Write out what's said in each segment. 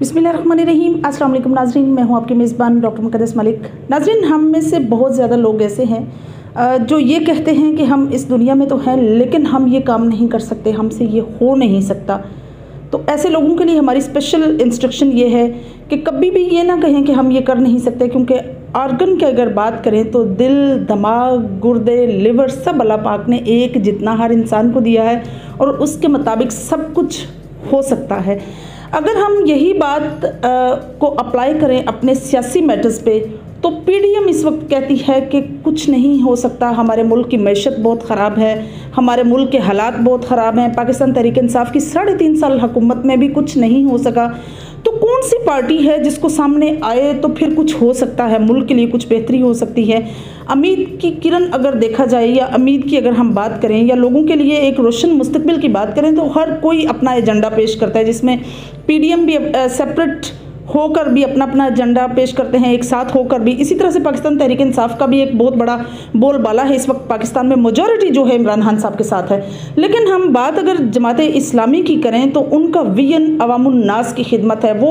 बिस्मिल्लाहिर्रहमानिर्रहीम। अस्सलाम वालेकुम नाज़रीन, मैं हूं आपकी मेज़बान डॉक्टर मुक़द्दस मलिक। नाज़रीन, हम में से बहुत ज़्यादा लोग ऐसे हैं जो ये कहते हैं कि हम इस दुनिया में तो हैं लेकिन हम ये काम नहीं कर सकते, हमसे ये हो नहीं सकता। तो ऐसे लोगों के लिए हमारी स्पेशल इंस्ट्रक्शन ये है कि कभी भी ये ना कहें कि हम ये कर नहीं सकते, क्योंकि ऑर्गन की अगर बात करें तो दिल, दिमाग, गुर्दे, लिवर सब अल्लाह पाक ने एक जितना हर इंसान को दिया है और उसके मुताबिक सब कुछ हो सकता है। अगर हम यही बात को अप्लाई करें अपने सियासी मैटर्स पे, तो पीडीएम इस वक्त कहती है कि कुछ नहीं हो सकता, हमारे मुल्क की मैशत बहुत ख़राब है, हमारे मुल्क के हालात बहुत ख़राब हैं, पाकिस्तान तहरीक इंसाफ की 3.5 साल हुकूमत में भी कुछ नहीं हो सका। तो कौन सी पार्टी है जिसको सामने आए तो फिर कुछ हो सकता है, मुल्क के लिए कुछ बेहतरी हो सकती है? उम्मीद की किरण अगर देखा जाए या उम्मीद की अगर हम बात करें या लोगों के लिए एक रोशन मुस्तकबिल की बात करें, तो हर कोई अपना एजेंडा पेश करता है, जिसमें पीडीएम भी सेपरेट होकर भी अपना अपना एजेंडा पेश करते हैं, एक साथ होकर भी। इसी तरह से पाकिस्तान तहरीक इंसाफ का भी एक बहुत बड़ा बोलबाला है इस वक्त पाकिस्तान में, मेजॉरिटी जो है इमरान खान साहब के साथ है। लेकिन हम बात अगर जमात इस्लामी की करें तो उनका विजन अवामुन नास की खिदमत है। वो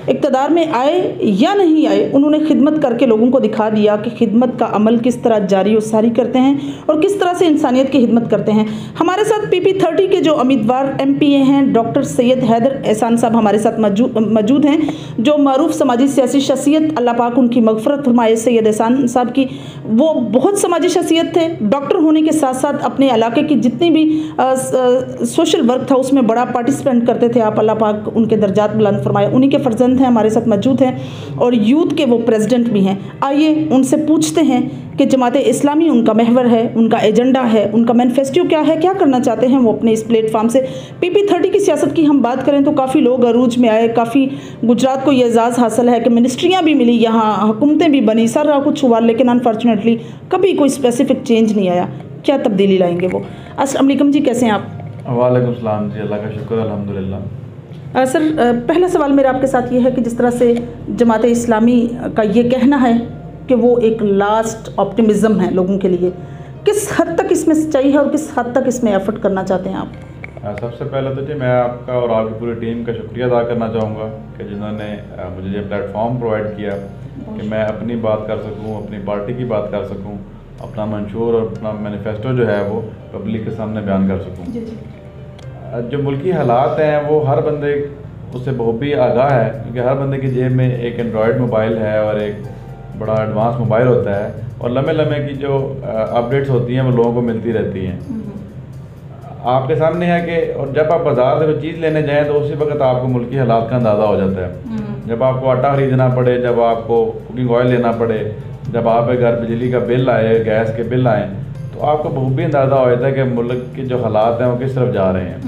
इक़्तिदार में आए या नहीं आए, उन्होंने खिदमत करके लोगों को दिखा दिया कि खिदमत का अमल किस तरह जारी और सारी करते हैं और किस तरह से इंसानियत की खिदमत करते हैं। हमारे साथ PP30 के जो उम्मीदवार MPA हैं डॉक्टर सैयद हैदर एहसान साहब हमारे साथ मौजूद हैं, जो मारूफ समाजी सियासी शख्सियत, अल्लाह पाक उनकी मगफरत फरमाए। सैयद एहसान साहब की वो बहुत समाजी शख्सियत थे, डॉक्टर होने के साथ साथ अपने इलाके की जितनी भी सोशल वर्क था उसमें बड़ा पार्टिसिपेंट करते थे आप, अल्लाह पाक उनके दर्जात बुलंद फरमाए। उन्हीं के फर्जंद हैं, हमारे साथ मौजूद हैं और यूथ के वो प्रेसिडेंट भी हैं। आइए उनसे पूछते हैं कि जमात इस्लामी उनका महवर है, उनका एजेंडा है, उनका मैनिफेस्टो क्या है, क्या करना चाहते हैं वो अपने इस प्लेटफॉर्म से। PP30 की सियासत की हम बात करें तो काफ़ी लोग अरूज में आए, काफ़ी गुजरात को ये एजाज़ हासिल है कि मिनिस्ट्रियाँ भी मिली, यहाँ हुकूमतें भी बनी, सारा कुछ हुआ, लेकिन अनफॉर्चुनेटली कभी कोई स्पेसिफिक चेंज नहीं आया। क्या तब्दीली लाएंगे वो? अस्सलाम वालेकुम जी, कैसे हैं आप? वालेकुम सलाम जी, अल्लाह का शुक्र, अल्हम्दुलिल्लाह। सर, पहला सवाल मेरा आपके साथ ये है कि जिस तरह से जमात इस्लामी का ये कहना है कि वो एक लास्ट ऑप्टिमिज़म है लोगों के लिए, किस हद तक इसमें सच्चाई है और किस हद तक इसमें एफर्ट करना चाहते हैं आप? सबसे पहले तो जी मैं आपका और आपकी पूरी टीम का शुक्रिया अदा करना चाहूँगा कि जिन्होंने मुझे ये प्लेटफॉर्म प्रोवाइड किया कि मैं अपनी बात कर सकूँ, अपनी पार्टी की बात कर सकूँ, अपना मंशूर और अपना मैनिफेस्टो जो है वो पब्लिक के सामने बयान कर सकूँ। जो मुल्की हालात हैं वो हर बंदे उससे बखूबी आगाह है, क्योंकि हर बंदे की जेब में एक एंड्रॉयड मोबाइल है और एक बड़ा एडवांस मोबाइल होता है और लम्बे लम्बे की जो अपडेट्स होती हैं वो लोगों को मिलती रहती हैं। आपके सामने है कि और जब आप बाज़ार से कोई चीज़ लेने जाएं तो उसी वक्त आपको मुल्की हालात का अंदाज़ा हो जाता है। जब आपको आटा ख़रीदना पड़े, जब आपको कुकिंग ऑयल लेना पड़े, जब आप घर बिजली का बिल आए, गैस के बिल आए, तो आपको बखूबी अंदाज़ा हो जाता है कि मुल्क के जो हालात हैं वो किस तरफ जा रहे हैं।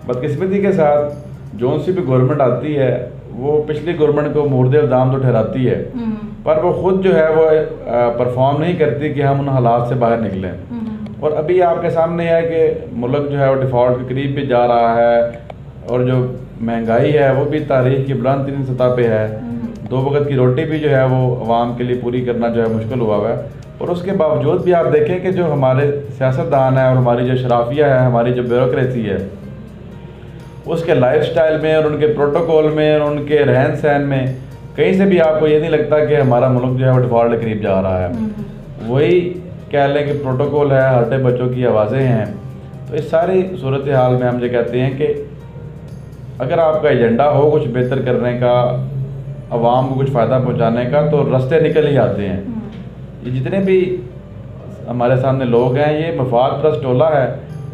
बदकिस्मती के साथ जौन सी भी गवर्नमेंट आती है वो पिछली गवर्नमेंट को मुर्दे इल्ज़ाम तो ठहराती है, पर वो ख़ुद जो है वो परफॉर्म नहीं करती कि हम उन हालात से बाहर निकलें। और अभी आपके सामने है कि मुल्क जो है वो डिफ़ॉल्ट के करीब भी जा रहा है और जो महंगाई है वो भी तारीख़ की बुलंद तरीन सतह पे है। 2 वक्त की रोटी भी जो है वो आवाम के लिए पूरी करना जो है मुश्किल हुआ है। और उसके बावजूद भी आप देखें कि जो हमारे सियासतदान है और हमारी जो शराफिया है, हमारी जो ब्यूरोक्रेसी है, उसके लाइफस्टाइल में और उनके प्रोटोकॉल में और उनके रहन सहन में कहीं से भी आपको ये नहीं लगता कि हमारा मुल्क जो है वो डिफ़ॉल्ट के करीब जा रहा है। वही कह लें कि प्रोटोकॉल है, हरटे बच्चों की आवाज़ें हैं। तो इस सारी सूरत हाल में हम ये कहते हैं कि अगर आपका एजेंडा हो कुछ बेहतर करने का, आवाम को कुछ फ़ायदा पहुंचाने का, तो रास्ते निकल ही आते हैं। ये जितने भी हमारे सामने लोग हैं ये मफाद परस्त टोला है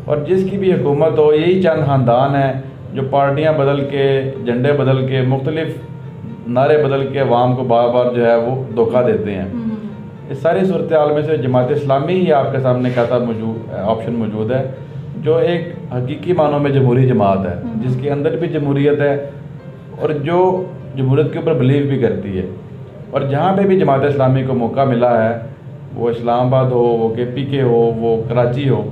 और जिसकी भी हुकूमत हो यही चंद ख़ानदान हैं जो पार्टियाँ बदल के, झंडे बदल के, मुख्तलिफ नारे बदल के अवाम को बार बार जो है वो धोखा देते हैं। इस सारी सूरत हाल में से जमात इस्लामी ही आपके सामने कहता ऑप्शन मौजूद है, जो एक हकीकी मानों में जमहूरी जमात है, जिसके अंदर भी जमहूरियत है और जो जमहूरियत के ऊपर बिलीव भी करती है। और जहाँ पे भी जमात इस्लामी को मौका मिला है, वो इस्लामाबाद हो, वो KPK हो, वो कराची हो,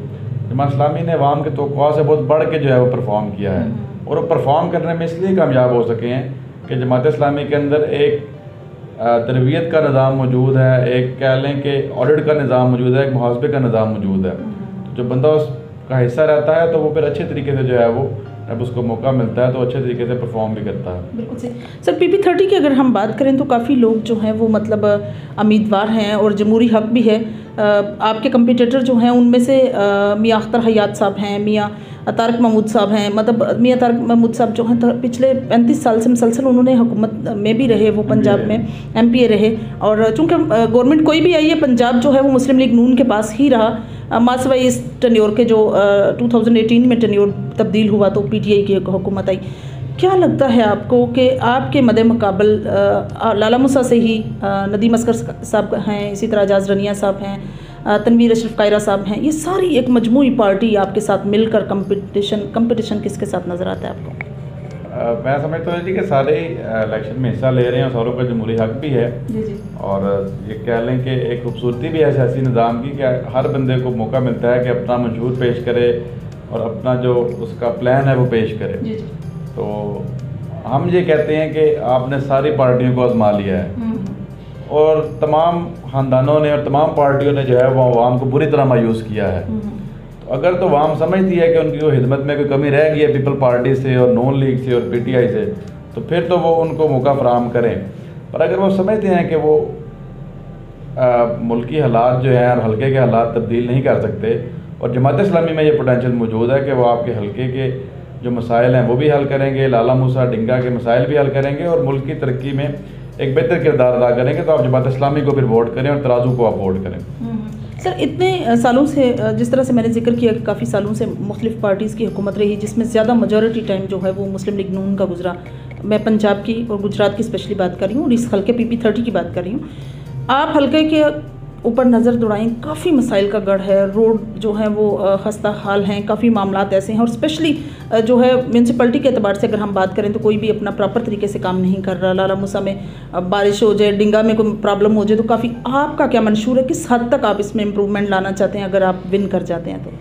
जमात इस्लामी ने अवाम के तवक्कुआ से बहुत बढ़ के जो है वो परफॉर्म किया है। और वो परफॉर्म करने में इसलिए कामयाब हो सके हैं कि जमात इस्लामी के अंदर एक तरबियत का निज़ाम मौजूद है, एक कह लें कि ऑडिट का निज़ाम मौजूद है, एक मुहासबे का निज़ाम मौजूद है। जो बंदा उसका हिस्सा रहता है तो वो फिर अच्छे तरीके से जो है वो जब उसको मौका मिलता है तो अच्छे तरीके से परफॉर्म भी करता है। बिल्कुल सही सर। PP30 की अगर हम बात करें तो काफ़ी लोग जो हैं वो मतलब उम्मीदवार हैं और जमहूरी हक भी है। आपके कंपटीटर जो हैं उनमें से मियां अख्तर हयात साहब हैं, मियां तारक महमूद साहब हैं। मतलब मियां तारक महमूद साहब जो हैं पिछले 35 साल से मुसलसल उन्होंने हुकूमत में भी रहे, वो पंजाब में MPA रहे। और चूँकि गवर्नमेंट कोई भी आई है, पंजाब जो है वो मुस्लिम लीग नून के पास ही रहा। मासवाई इस टेन्योर के जो 2018 में टेन्योर तब्दील हुआ तो PTI की हुकूमत आई। क्या लगता है आपको कि आपके मद्दे मुकाबल लाला मूसा से ही नदीम असगर साहब हैं, इसी तरह एजाज रनिया साहब हैं, तनवीर अशरफ कायरा साहब हैं, ये सारी एक मजमूई पार्टी आपके साथ मिलकर कंपटीशन किसके साथ नज़र आता है आपको? मैं समझता हूँ जी कि सारे इलेक्शन में हिस्सा ले रहे हैं और सारों का जमहूरी हक भी है। जी। और ये कह लें कि एक खूबसूरती भी है सियासी निज़ाम की कि हर बंदे को मौका मिलता है कि अपना मंशूर पेश करे और अपना जो उसका प्लान है वो पेश करे। जी। तो हम ये कहते हैं कि आपने सारी पार्टियों को आजमा लिया है और तमाम ख़ानदानों ने और तमाम पार्टियों ने जो है वो आवाम को बुरी तरह मायूस किया है। तो अगर तो आवाम समझती है कि उनकी वो खिदमत में कोई कमी रह गई है पीपल पार्टी से और नॉन लीग से और PTI से, तो फिर तो वो उनको मौका फराहम करें। पर अगर वो समझते हैं कि वो मुल्की हालात जो हैं और हल्के के हालात तब्दील नहीं कर सकते, और जमात इस्लामी में ये पोटेंशियल मौजूद है कि वो आपके हल्के के जो मसाइल हैं वो भी हल करेंगे, लाला मूसा डिंगा के मसाइल भी हल करेंगे और मुल्क की तरक्की में एक बेहतर किरदार अदा करेंगे, तो आप जमात इस्लामी को फिर वोट करें और तराजू को आप वोट करें। सर, इतने सालों से जिस तरह से मैंने जिक्र किया कि काफ़ी सालों से मुख्तलिफ पार्टीज़ की हुकूमत रही, जिसमें ज़्यादा मेजॉरिटी टाइम जो है वो मुस्लिम लीग नून का गुजरा। मैं पंजाब की और गुजरात की स्पेशली बात कर रही हूँ और इस हल्के PP30 की बात कर रही हूँ। आप हल्के के ऊपर नज़र दौड़ाएं, काफ़ी मसाइल का गढ़ है, रोड जो है वो खस्ता हाल हैं, काफ़ी मामलात ऐसे हैं और स्पेशली जो है म्यूनसिपलिटी के अतबार से अगर हम बात करें तो कोई भी अपना प्रॉपर तरीके से काम नहीं कर रहा। लाला मूसा में बारिश हो जाए, डिंगा में कोई प्रॉब्लम हो जाए तो काफ़ी, आपका क्या मंशूर है, किस हद तक आप इसमें इम्प्रूवमेंट लाना चाहते हैं अगर आप विन कर जाते हैं तो?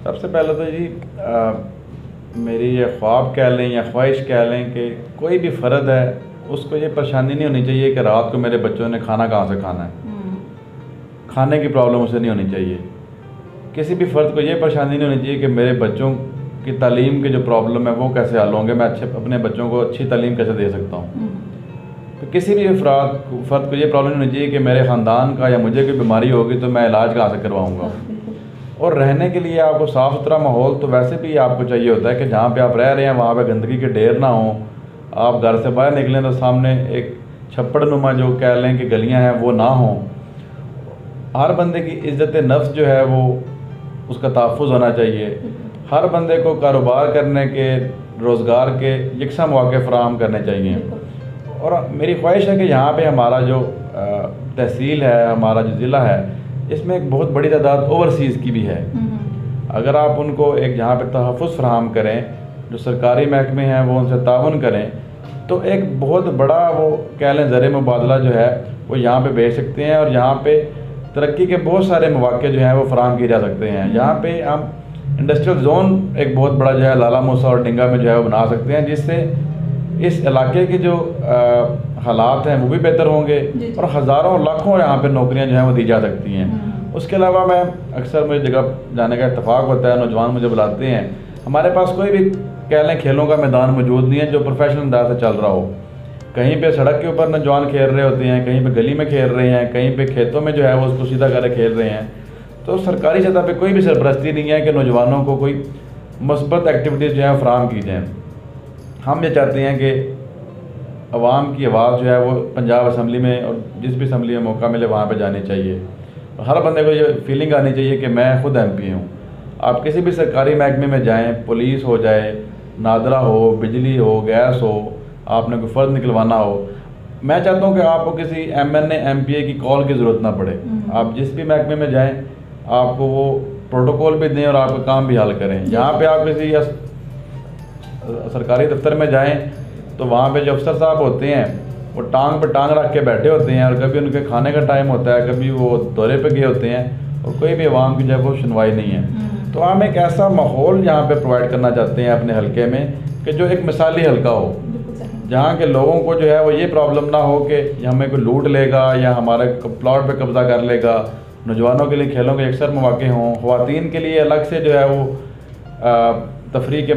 सबसे पहले तो जी मेरी ये ख्वाब कह लें या ख्वाहिश कह लें कि कोई भी फ़र्द है उसको ये परेशानी नहीं होनी चाहिए कि रात को मेरे बच्चों ने खाना कहाँ से खाना है, खाने की प्रॉब्लम उसे नहीं होनी चाहिए। किसी भी फ़र्द को ये परेशानी नहीं होनी चाहिए कि मेरे बच्चों की तालीम के जो प्रॉब्लम है वो कैसे हल होंगे, मैं अपने बच्चों को अच्छी तालीम कैसे दे सकता हूँ। तो किसी भी फ़र्द को ये प्रॉब्लम नहीं होनी चाहिए कि मेरे ख़ानदान का या मुझे कोई बीमारी होगी तो मैं इलाज कहाँ से करवाऊँगा। और रहने के लिए आपको साफ़ सुथरा माहौल तो वैसे भी आपको चाहिए होता है कि जहाँ पर आप रह रहे हैं वहाँ पर गंदगी के ढेर ना हो। आप घर से बाहर निकलें तो सामने एक छप्पड़ नुमा जो कह लें कि गलियाँ हैं वो ना हों। हर बंदे की इज़्ज़त नफ्स जो है वो उसका तहफ़्फ़ुज़ होना चाहिए। हर बंदे को कारोबार करने के, रोज़गार के यकसा मौके फ़राहम करने चाहिए। और मेरी ख्वाहिश है कि यहाँ पे हमारा जो तहसील है, हमारा जो ज़िला है, इसमें एक बहुत बड़ी तादाद ओवरसीज़ की भी है। अगर आप उनको एक जहाँ पे तहफ़्फ़ुज़ फ़राहम करें, जो सरकारी महकमे हैं वो उनसे ताउन करें, तो एक बहुत बड़ा वो कह लें ज़र मुबादला जो है वो यहाँ पे भेज सकते हैं और यहाँ पे तरक्की के बहुत सारे मौके जो हैं वो फराहम किए जा सकते हैं। यहाँ पे हम इंडस्ट्रियल जोन एक बहुत बड़ा जो है लाला मूसा और डिंगा में जो है वो बना सकते हैं, जिससे इस इलाके के जो हालात हैं वो भी बेहतर होंगे और हज़ारों लाखों यहाँ पे नौकरियाँ जो हैं वो दी जा सकती हैं। उसके अलावा मैं अक्सर मुझे जगह जाने का इत्तेफाक होता है, नौजवान मुझे बुलाते हैं, हमारे पास कोई भी कह लें खेलों का मैदान मौजूद नहीं है जो प्रोफेशनल अंदाज से चल रहा हो। कहीं पे सड़क के ऊपर नौजवान खेल रहे होते हैं, कहीं पे गली में खेल रहे हैं, कहीं पे खेतों में जो है वो उसको सीधा करके खेल रहे हैं। तो सरकारी सतह पे कोई भी सरपरस्ती नहीं है कि नौजवानों को कोई मुस्बत एक्टिविटीज़ जो है फराहम की जाएँ। हम ये चाहते हैं कि अवाम की आवाज़ जो है वो पंजाब असम्बली में और जिस भी असम्बली में मौका मिले वहाँ पर जानी चाहिए। हर बंदे को ये फीलिंग आनी चाहिए कि मैं खुद MP हूँ। आप किसी भी सरकारी महकमे में जाएँ, पुलिस हो जाए, नादरा हो, बिजली हो, गैस हो, आपने कोई फ़र्ज निकलवाना हो, मैं चाहता हूँ कि आपको किसी MNA MPA की कॉल की ज़रूरत ना पड़े। आप जिस भी महकमे में जाएं आपको वो प्रोटोकॉल भी दें और आपका काम भी हल करें। यहाँ पे आप किसी सरकारी दफ्तर में जाएं तो वहाँ पे जो अफसर साहब होते हैं वो टांग पे टांग रख के बैठे होते हैं और कभी उनके खाने का टाइम होता है, कभी वो दौरे पे गए होते हैं और कोई भी आवाम की जब वो सुनवाई नहीं है। तो हम एक ऐसा माहौल यहाँ पे प्रोवाइड करना चाहते हैं अपने हल्के में कि जो एक मिसाली हल्का हो, जहाँ के लोगों को जो है वो ये प्रॉब्लम ना हो कि हमें कोई लूट लेगा या हमारे प्लॉट पे कब्ज़ा कर लेगा। नौजवानों के लिए खेलों के अक्सर मौके हों, ख़वातीन के लिए अलग से जो है वो तफरीह के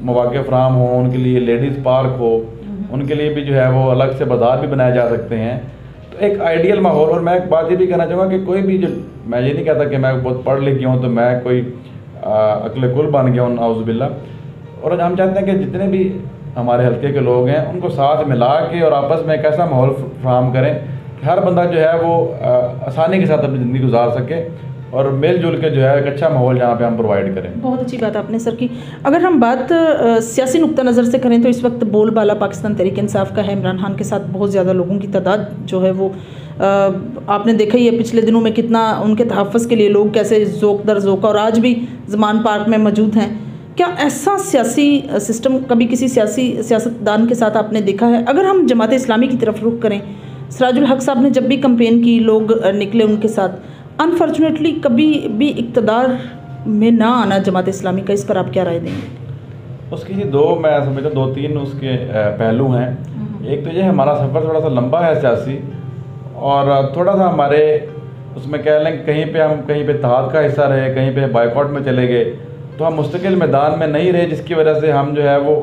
मौके फराम हो, उनके लिए लेडीज़ पार्क हो, उनके लिए भी जो है वो अलग से बाज़ार भी बनाए जा सकते हैं। तो एक आइडियल माहौल। और मैं एक बात ये भी कहना चाहूँगा कि कोई भी जो, मैं ये नहीं कहता कि मैं बहुत पढ़ लिख गया हूँ तो मैं कोई अक्ल कुल बन गया हूँ, नाउज़ुबिल्लाह। और हम चाहते हैं कि जितने भी हमारे हल्के के लोग हैं उनको साथ मिला के और आपस में एक ऐसा माहौल फराहम करें कि हर बंदा जो है वो आसानी के साथ अपनी ज़िंदगी गुजार सके और मिलजुल के जो है एक अच्छा माहौल जहाँ पे हम प्रोवाइड करें। बहुत अच्छी बात आपने सर की। अगर हम बात सियासी नुक्ता नज़र से करें तो इस वक्त बोलबाला पाकिस्तान तहरीक इंसाफ का है। इमरान खान के साथ बहुत ज़्यादा लोगों की तादाद जो है वो आपने देखा ही है पिछले दिनों में कितना उनके तहफ़्फ़ुज़ के लिए लोग कैसे ज़ोक दर ज़ोक और आज भी ज़मान पार्क में मौजूद हैं। क्या ऐसा सियासी सिस्टम कभी किसी सियासतदान के साथ आपने देखा है? अगर हम जमात इस्लामी की तरफ रुख करें, सिराजुल हक साहब ने जब भी कैंपेन की लोग निकले उनके साथ, अनफॉर्चुनेटली कभी भी इक़्तिदार में ना आना जमात इस्लामी का, इस पर आप क्या राय देंगे? उसकी दो, मैं समझता हूँ 2-3 उसके पहलू हैं। एक तो ये हमारा सफ़र थोड़ा सा लंबा है सियासी, और थोड़ा सा हमारे उसमें कह लें कहीं पे हम कहीं पे इत्तेहाद का हिस्सा रहे, कहीं पे बायकॉट में चले गए, तो हम मुस्तकिल मैदान में नहीं रहे, जिसकी वजह से हम जो है वो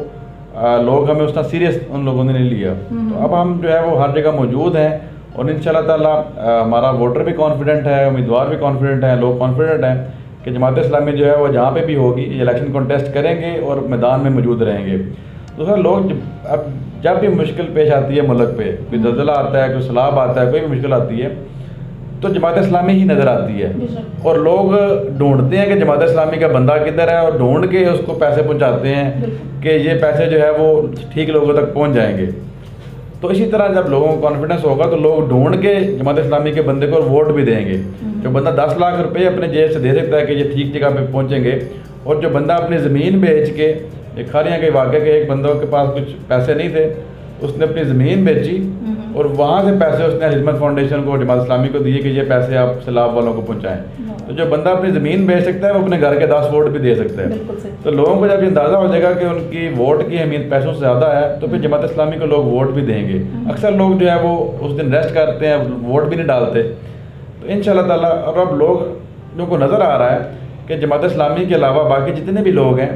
लोग हमें उतना सीरियस उन लोगों ने नहीं लिया। तो अब हम जो है वो हर जगह मौजूद हैं और इंशाल्लाह ताला हमारा वोटर भी कॉन्फिडेंट है, उम्मीदवार भी कॉन्फिडेंट हैं, लोग कॉन्फिडेंट हैं कि जमात इस्लामी जो है वो जहाँ पे भी होगी इलेक्शन कॉन्टेस्ट करेंगे और मैदान में मौजूद रहेंगे। दूसरा, लोग अब जब भी मुश्किल पेश आती है मुल्क पे, कोई ज़ल्ज़ला आता है, कोई सैलाब आता है, कोई भी मुश्किल आती है, तो जमात इस्लामी ही नज़र आती है और लोग ढूंढते हैं कि जमात इस्लामी का बंदा किधर है और ढूंढ के उसको पैसे पहुंचाते हैं कि ये पैसे जो है वो ठीक लोगों तक पहुंच जाएंगे। तो इसी तरह जब लोगों को कॉन्फिडेंस होगा तो लोग ढूंढ के जमात इस्लामी के बंदे को वोट भी देंगे। जो बंदा 10 लाख रुपए अपने जेब से दे सकता है कि ये ठीक जगह पे पहुंचेंगे, और जो बंदा अपनी ज़मीन बेच के, एक खारियाँ के वाक़े के एक बंदों के पास कुछ पैसे नहीं थे, उसने अपनी ज़मीन बेची और वहाँ से पैसे उसने हिजमत फाउंडेशन को, जमात इस्लामी को दिए कि ये पैसे आप सैलाब वालों को पहुँचाएँ। तो जो बंदा अपनी ज़मीन बेच सकता है वो अपने घर के 10 वोट भी दे सकता है। तो लोगों को जब ये अंदाज़ा हो जाएगा कि उनकी वोट की अहमियत पैसों से ज़्यादा है, तो फिर जमात इस्लामी को लोग वोट भी देंगे। अक्सर लोग जो है वो उस दिन रेस्ट करते हैं, वोट भी नहीं डालते। तो इंशाल्लाह ताला अब लोगों को नज़र आ रहा है कि जमात इस्लामी के अलावा बाकी जितने भी लोग हैं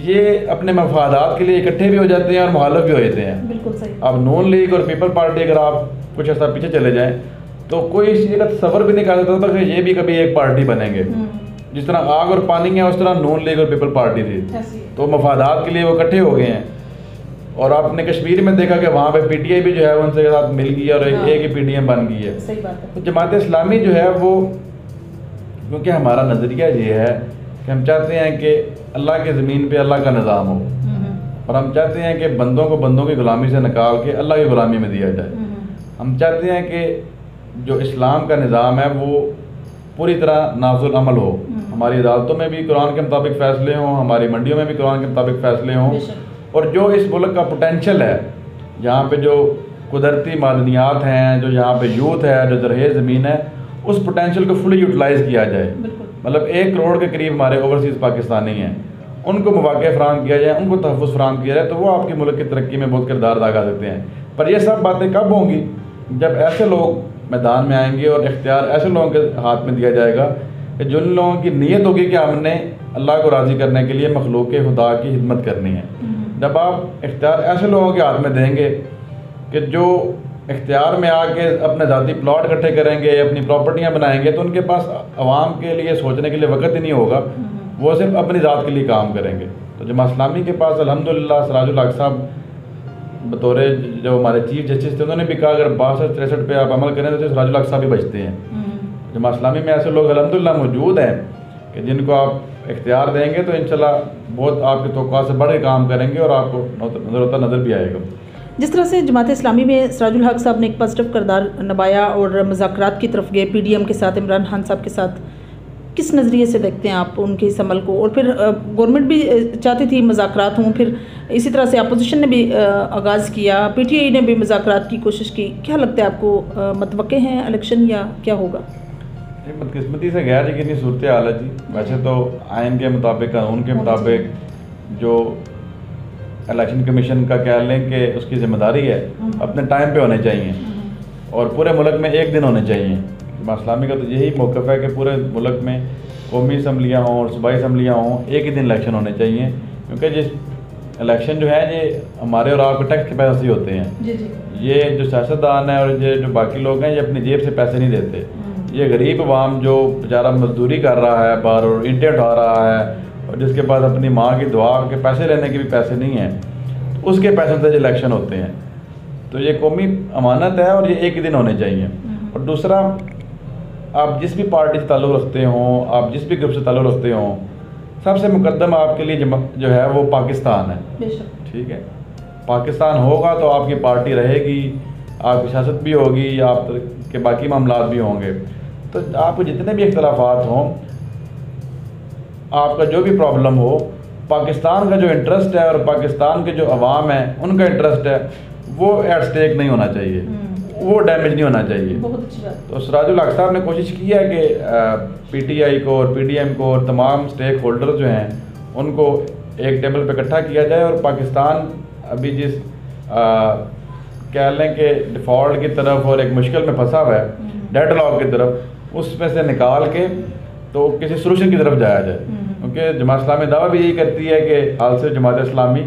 ये अपने मफादात के लिए इकट्ठे भी हो जाते हैं और मुखालिफ भी हो जाते हैं। बिल्कुल सही। अब नून लीग और पीपल पार्टी अगर आप कुछ ऐसा पीछे चले जाएं तो कोई इस चीज़ का तस्वर भी नहीं कर सकता था कि ये भी कभी एक पार्टी बनेंगे। जिस तरह आग और पानी है उस तरह नून लीग और पीपल पार्टी थी, तो मफादात के लिए वो इकट्ठे हो गए हैं। और आपने कश्मीर में देखा कि वहाँ पे PTI भी जो है उनसे साथ मिल गई और एक ही PDM बन गई है। सही बात है। तो जमात इस्लामी जो है वो, क्योंकि हमारा नज़रिया ये है कि हम चाहते हैं कि अल्लाह की ज़मीन पे अल्लाह का निज़ाम हो, और हम चाहते हैं कि बंदों को बंदों की ग़ुलामी से निकाल के अल्लाह की ग़ुलामी में दिया जाए। हम चाहते हैं कि जो इस्लाम का निज़ाम है वो पूरी तरह नाफिज़ुल अमल हो। हमारी अदालतों में भी कुरान के मुताबिक फ़ैसले हों, हमारी मंडियों में भी कुरान के मुताबिक फ़ैसले हों, और जो इस मुल्क का पोटेंशल है, यहाँ पे जो कुदरती मादनियात हैं, जो यहाँ पे यूथ है, जो ज़रअ ज़मीन है, उस पोटेंशल को फुली यूटिलाइज़ किया जाए। मतलब 1 करोड़ के करीब हमारे ओवरसीज़ पाकिस्तानी हैं, उनको मौक़े फ़राहम किया जाए, उनको तहफ़्फ़ुज़ फ़राहम किया जाए, तो वो आपके मुल्क की तरक्की में बहुत किरदार अदा कर सकते हैं। पर ये सब बातें कब होंगी? जब ऐसे लोग मैदान में आएंगे और इख्तियार ऐसे लोगों के हाथ में दिया जाएगा कि जिन लोगों की नीयत होगी कि हमने अल्लाह को राज़ी करने के लिए मखलूक खुदा की खिदमत करनी है। जब आप इख्तियार ऐसे लोगों के हाथ में देंगे कि जो इख्तियार में आके अपने ज़ाती प्लॉट इकट्ठे करेंगे, अपनी प्रॉपर्टियाँ बनाएंगे, तो उनके पास अवाम के लिए सोचने के लिए वक़्त ही नहीं होगा, वो सिर्फ अपनी ज़ात के लिए काम करेंगे। तो जमात इस्लामी के पास अल्हम्दुलिल्लाह सिराजुल हक साहब बतौर जो हमारे चीफ जस्टिस थे, उन्होंने भी कहा अगर 62-63 पे आप अमल करें तो सिराजुल हक साहब भी बचते हैं। जमात इस्लामी में ऐसे लोग अल्हम्दुलिल्लाह मौजूद हैं कि जिनको आप इख्तियार देंगे तो इंशाल्लाह बहुत आपके तौक़्क़ात से बढ़ के काम करेंगे और आपको नज़र भी आएगा। जिस तरह से जमात इस्लामी में सिराजुल हक साहब ने एक पॉजिटिव किरदार निभाया और मुज़ाकरात की तरफ गए PDM के साथ, इमरान खान साहब के साथ, किस नज़रिए से देखते हैं आप उनके इस अमल को? और फिर गवर्नमेंट भी चाहती थी मुज़ाकरात हों, फिर इसी तरह से अपोजिशन ने भी आगाज़ किया, PTI ने भी मुज़ाकरात की कोशिश की। क्या लगता है आपको, मतवक़्क़े हैं इलेक्शन या क्या होगा? बदकिस्मती से गैर यकीनी सूरत हाल है जी। वैसे तो आइन के मुताबिक, कानून के मुताबिक जो इलेक्शन कमीशन का कह लें कि उसकी ज़िम्मेदारी है अपने टाइम पे होने चाहिए और पूरे मुल्क में एक दिन होने चाहिए। जमात इस्लामी का तो यही मौक़िफ़ है कि पूरे मुल्क में कौमी असम्बलियाँ हों और सूबाई असम्बलियाँ हों, एक ही दिन इलेक्शन होने चाहिए। क्योंकि जिस इलेक्शन जो है ये हमारे और आपके टैक्स के पैसे से ही होते हैं। जी जी। ये जो सियासतदान है और ये जो बाकी लोग हैं ये अपनी जेब से पैसे नहीं देते। ये गरीब अवाम जो बेचारा मजदूरी कर रहा है बाहर और ईंटें उठा रहा है और जिसके पास अपनी माँ की दुआ के पैसे लेने के भी पैसे नहीं हैं, तो उसके पैसे से इलेक्शन होते हैं। तो ये कौमी अमानत है और ये एक ही दिन होने चाहिए। और दूसरा, आप जिस भी पार्टी से ताल्लुक़ रखते हों, आप जिस भी ग्रुप से ताल्लुक़ रखते हों, सबसे मुकद्दम आपके लिए जो है वो पाकिस्तान है। ठीक है, पाकिस्तान होगा तो आपकी पार्टी रहेगी, आपकी सियासत भी होगी, आपके बाकी मामलात भी होंगे। तो आपको जितने भी इख्तलाफात हों, आपका जो भी प्रॉब्लम हो, पाकिस्तान का जो इंटरेस्ट है और पाकिस्तान के जो अवाम है उनका इंटरेस्ट है वो एट स्टेक नहीं होना चाहिए, वो डैमेज नहीं होना चाहिए। बहुत अच्छी बात। तो सिराजुल हक साहब ने कोशिश की है कि पीटीआई को और पीडीएम को और तमाम स्टेक होल्डर जो हैं उनको एक टेबल पे इकट्ठा किया जाए और पाकिस्तान अभी जिस कह लें कि डिफ़ॉल्ट की तरफ और एक मुश्किल में फंसा हुआ है, डेडलॉक की तरफ, उसमें से निकाल के तो किसी सोल्यूशन की तरफ जाया जाए। क्योंकि जमात इस्लामी दावा भी यही करती है कि हाल से जमात इस्लामी,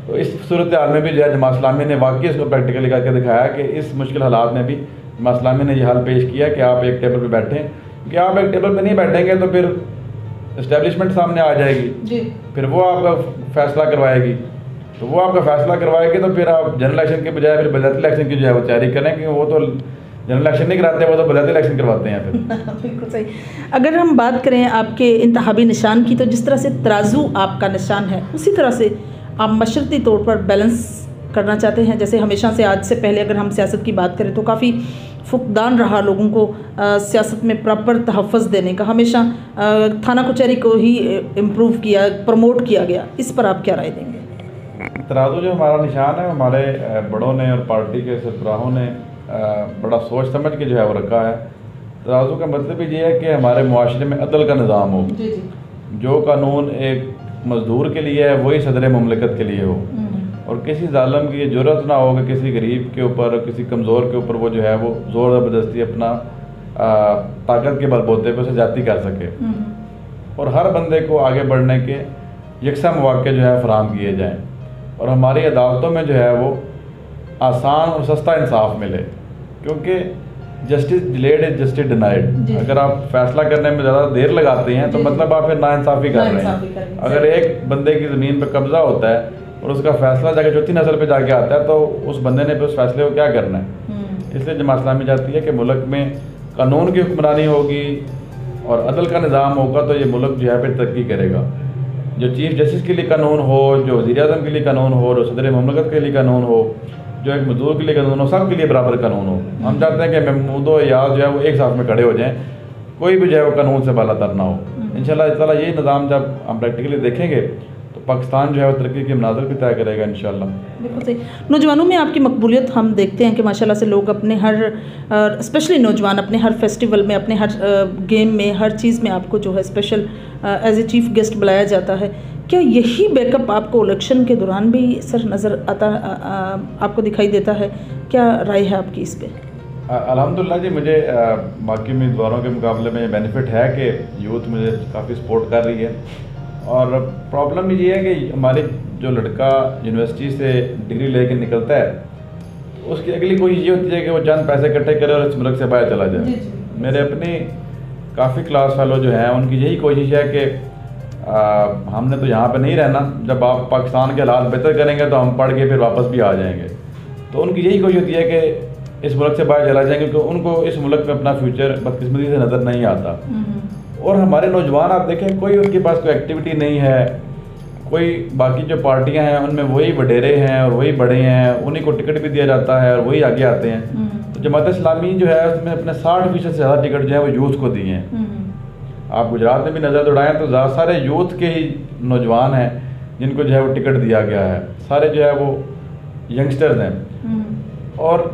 तो इस सूरत हाल में भी जो है जमात इस्लामी ने वाकई इसको प्रैक्टिकली करके दिखाया कि इस मुश्किल हालात में भी जमात इस्लामी ने ये हल पेश किया कि आप एक टेबल पे बैठें। क्योंकि आप एक टेबल पे नहीं बैठेंगे तो फिर इस्टेब्लिशमेंट सामने आ जाएगी जी। फिर वो आपका फैसला करवाएगी, तो वो आपका फैसला करवाएगी तो फिर आप जनरल इलेक्शन के बजाय फिर बलैती इलेक्शन की जो है वो तैयारी करें, क्योंकि वो तो जनरल इलेक्शन नहीं कराते, वो तो बलैती इलेक्शन करवाते हैं फिर। बिल्कुल सही। अगर हम बात करें आपके इंतखाबी निशान की, तो जिस तरह से तराजू आपका निशान है उसी तरह से आप मशरती तौर पर बैलेंस करना चाहते हैं। जैसे हमेशा से, आज से पहले अगर हम सियासत की बात करें तो काफ़ी फुकदान रहा लोगों को सियासत में प्रॉपर तहफ़्फ़ुज़ देने का, हमेशा थाना कचहरी को ही इम्प्रूव किया, प्रमोट किया गया। इस पर आप क्या राय देंगे? तराजू जो हमारा निशान है, हमारे बड़ों ने और पार्टी के सरबराहों ने बड़ा सोच समझ के जो है वो रखा है। तराजू का मतलब ये है कि हमारे मुआशरे में अदल का निज़ाम हो। जी जी। जो कानून एक मज़दूर के लिए है वही सदर मुमलिकत के लिए हो, और किसी जालिम की ये ज़रूरत ना हो कि किसी गरीब के ऊपर, किसी कमज़ोर के ऊपर वो जो है वो ज़ोर ज़बरदस्ती अपना ताकत के बलबूते पर उसे जाती कर सके। और हर बंदे को आगे बढ़ने के यकसा मौक़े जो है फराहम किए जाएँ और हमारी अदालतों में जो है वो आसान और सस्ता इंसाफ मिले। क्योंकि justice delayed is justice denied. अगर आप फैसला करने में ज़्यादा देर लगाते हैं तो मतलब आप फिर नाइंसाफ़ी कर रहे हैं। अगर एक बंदे की ज़मीन पर कब्ज़ा होता है और उसका फैसला जाके चौथी नस्ल पे जाके आता है तो उस बंदे ने फिर उस फैसले को क्या करना है। इसलिए जमात इस्लामी चाहती है कि मुल्क में कानून की हुक्मरानी होगी और अदल का निज़ाम होगा तो ये मुल्क जो है फिर तरक्की करेगा। जो चीफ़ जस्टिस के लिए कानून हो, जो वज़ीर-ए-आज़म के लिए कानून हो, जो सदर मुमलिकत के लिए कानून हो, जो एक मजदूर के लिए कानून हो, सब के लिए बराबर कानून हो। हम चाहते हैं कि महमूद और याद जो है वो एक साथ में खड़े हो जाएं, कोई भी जो है वो कानून से बालातर ना हो। इंशाल्लाह ताला ये निज़ाम जब हम प्रैक्टिकली देखेंगे तो पाकिस्तान जो है वो तरक्की के मनाज़िर भी तय करेगा इंशाल्लाह। बिल्कुल सही। नौजवानों में आपकी मकबूलियत हम देखते हैं कि माशाल्लाह से लोग अपने हर स्पेशली नौजवान अपने हर फेस्टिवल में, अपने हर गेम में, हर चीज़ में आपको जो है special as a chief guest बुलाया जाता है। क्या यही बैकअप आपको इलेक्शन के दौरान भी सर नज़र आता आपको दिखाई देता है? क्या राय है आपकी इस पर? अल्हम्दुलिल्लाह जी, मुझे बाकी उम्मीदवारों के मुकाबले में बेनिफिट है कि यूथ मुझे काफ़ी सपोर्ट कर रही है। और प्रॉब्लम ये है कि हमारे जो लड़का यूनिवर्सिटी से डिग्री लेके निकलता है उसकी अगली कोशिश ये होती है कि वो चंद पैसे इकट्ठे करे और इस मुल्क से बाहर चला जाए। मेरे अपनी काफ़ी क्लास फेलो जो हैं उनकी यही कोशिश है कि हमने तो यहाँ पे नहीं रहना, जब आप पाकिस्तान के हालात बेहतर करेंगे तो हम पढ़ के फिर वापस भी आ जाएंगे। तो उनकी यही कोशिश होती है कि इस मुल्क से बाहर चला जाएंगे क्योंकि उनको इस मुल्क में अपना फ्यूचर बदकिस्मती से नज़र नहीं आता। और हमारे नौजवान आप देखें, कोई उनके पास कोई एक्टिविटी नहीं है, कोई बाकी जो पार्टियां हैं उनमें वही वडेरे हैं और वही बड़े हैं, उन्हीं को टिकट भी दिया जाता है और वही आगे आते हैं। तो जमात इस्लामी जो है उसमें अपने 60% से ज़्यादा टिकट जो है वो यूथ को दिए हैं। आप गुजरात में भी नज़र दौड़ाएँ तो ज़्यादा सारे यूथ के ही नौजवान हैं जिनको जो है वो टिकट दिया गया है, सारे जो है वो यंगस्टर्स हैं। और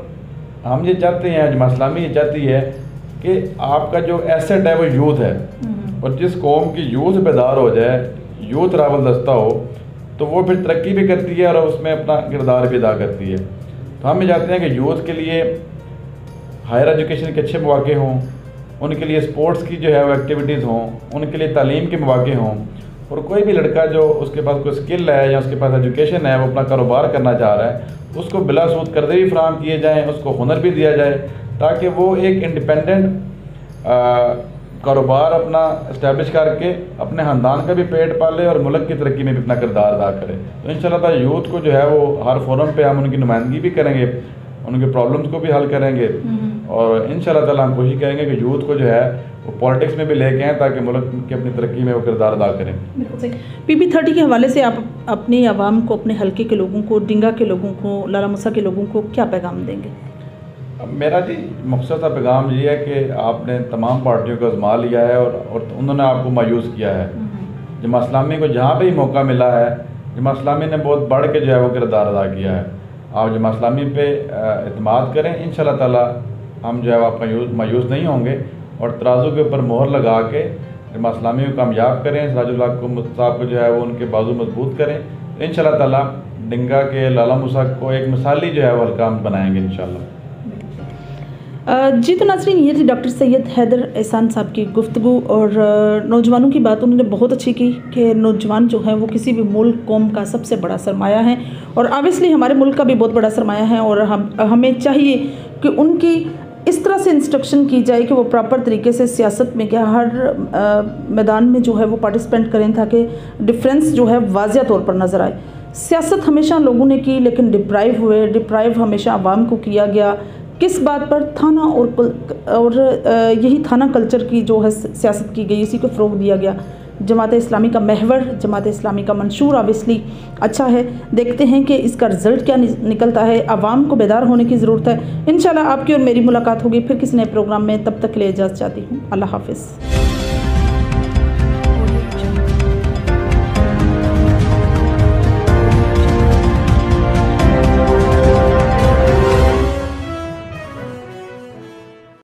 हम ये चाहते हैं, जमात इस्लामी ये चाहती है कि आपका जो एसेट है वो यूथ है, और जिस कौम की यूथ बेदार हो जाए, यूथ रावल दस्ता हो, तो वो फिर तरक्की भी करती है और उसमें अपना किरदार भी अदा करती है। तो हम ये चाहते हैं कि यूथ के लिए हायर एजुकेशन के अच्छे मौके हों, उनके लिए स्पोर्ट्स की जो है वो एक्टिविटीज़ हों, उनके लिए तालीम के मौके हों, और कोई भी लड़का जो उसके पास कोई स्किल है या उसके पास एजुकेशन है, वो अपना कारोबार करना चाह रहा है, उसको बिला सूद कर्जे भी फराहम किए जाएँ, उसको हुनर भी दिया जाए, ताकि वो एक इंडिपेंडेंट कारोबार अपना इस्टेब्लिश करके अपने ख़ानदान का भी पेट पाले और मुल्क की तरक्की में भी अपना किरदार अदा करे। तो इंशाल्लाह ताला यूथ को जो है वो हर फोरम पे हम उनकी नुमाइंदगी भी करेंगे, उनके प्रॉब्लम्स को भी हल करेंगे, और इंशाल्लाह ताला हम कोशिश करेंगे कि यूथ को जो है वो पॉलिटिक्स में भी लेके आएँ, ताकि मुल्क की अपनी तरक्की में वो किरदार अदा करें। बिल्कुल सही। PB30 के हवाले से आप अपनी आवाम को, अपने हल्के के लोगों को, डिंगा के लोगों को, लाला मूसा के लोगों को क्या पैगाम देंगे? मेरा जी मकसद पैगाम ये है कि आपने तमाम पार्टियों को आजमा लिया है और उन्होंने आपको मायूस किया है। जमात इस्लामी को जहाँ पे ही मौका मिला है, जमात इस्लामी ने बहुत बढ़ के जो है वो किरदार अदा किया है। आप जमात इस्लामी पे एतमाद करें, इंशाल्लाह ताला हम जो है आपका मायूस नहीं होंगे, और तराजू के ऊपर मोहर लगा के जमात इस्लामी को कामयाब करें, सिराजुल हक साहब को जो है वो उनके बाजू मजबूत करें, तो इंशाल्लाह ताला डिंगा के लाला मूसा को एक मिसाली जो है वो हल्का बनाएंगे इंशाल्लाह। जी तो नाज़रीन, ये थी डॉक्टर सैयद हैदर एहसान साहब की गुफ्तगू, और नौजवानों की बात उन्होंने बहुत अच्छी की कि नौजवान जो है वो किसी भी मुल्क कौम का सबसे बड़ा सरमाया है, और ऑब्वियसली हमारे मुल्क का भी बहुत बड़ा सरमाया है, और हमें चाहिए कि उनकी इस तरह से इंस्ट्रक्शन की जाए कि वो प्रॉपर तरीके से सियासत में क्या हर मैदान में जो है वो पार्टिसिपेंट करें, ताकि डिफरेंस जो है वाज़िया तौर पर नज़र आए। सियासत हमेशा लोगों ने की, लेकिन डिप्राइव हमेशा आवाम को किया गया। किस बात पर? थाना और यही थाना कल्चर की जो है सियासत की गई, इसी को फ़रोग दिया गया। जमात इस्लामी का महवर, जमात इस्लामी का मंशूर ऑब्वियसली अच्छा है, देखते हैं कि इसका रिज़ल्ट क्या निकलता है। आवाम को बेदार होने की ज़रूरत है। इंशाल्लाह आपकी और मेरी मुलाकात होगी फिर किसी नए प्रोग्राम में, तब तक के लिए इजाज़त चाहती हूँ। अल्लाह हाफ़िज़।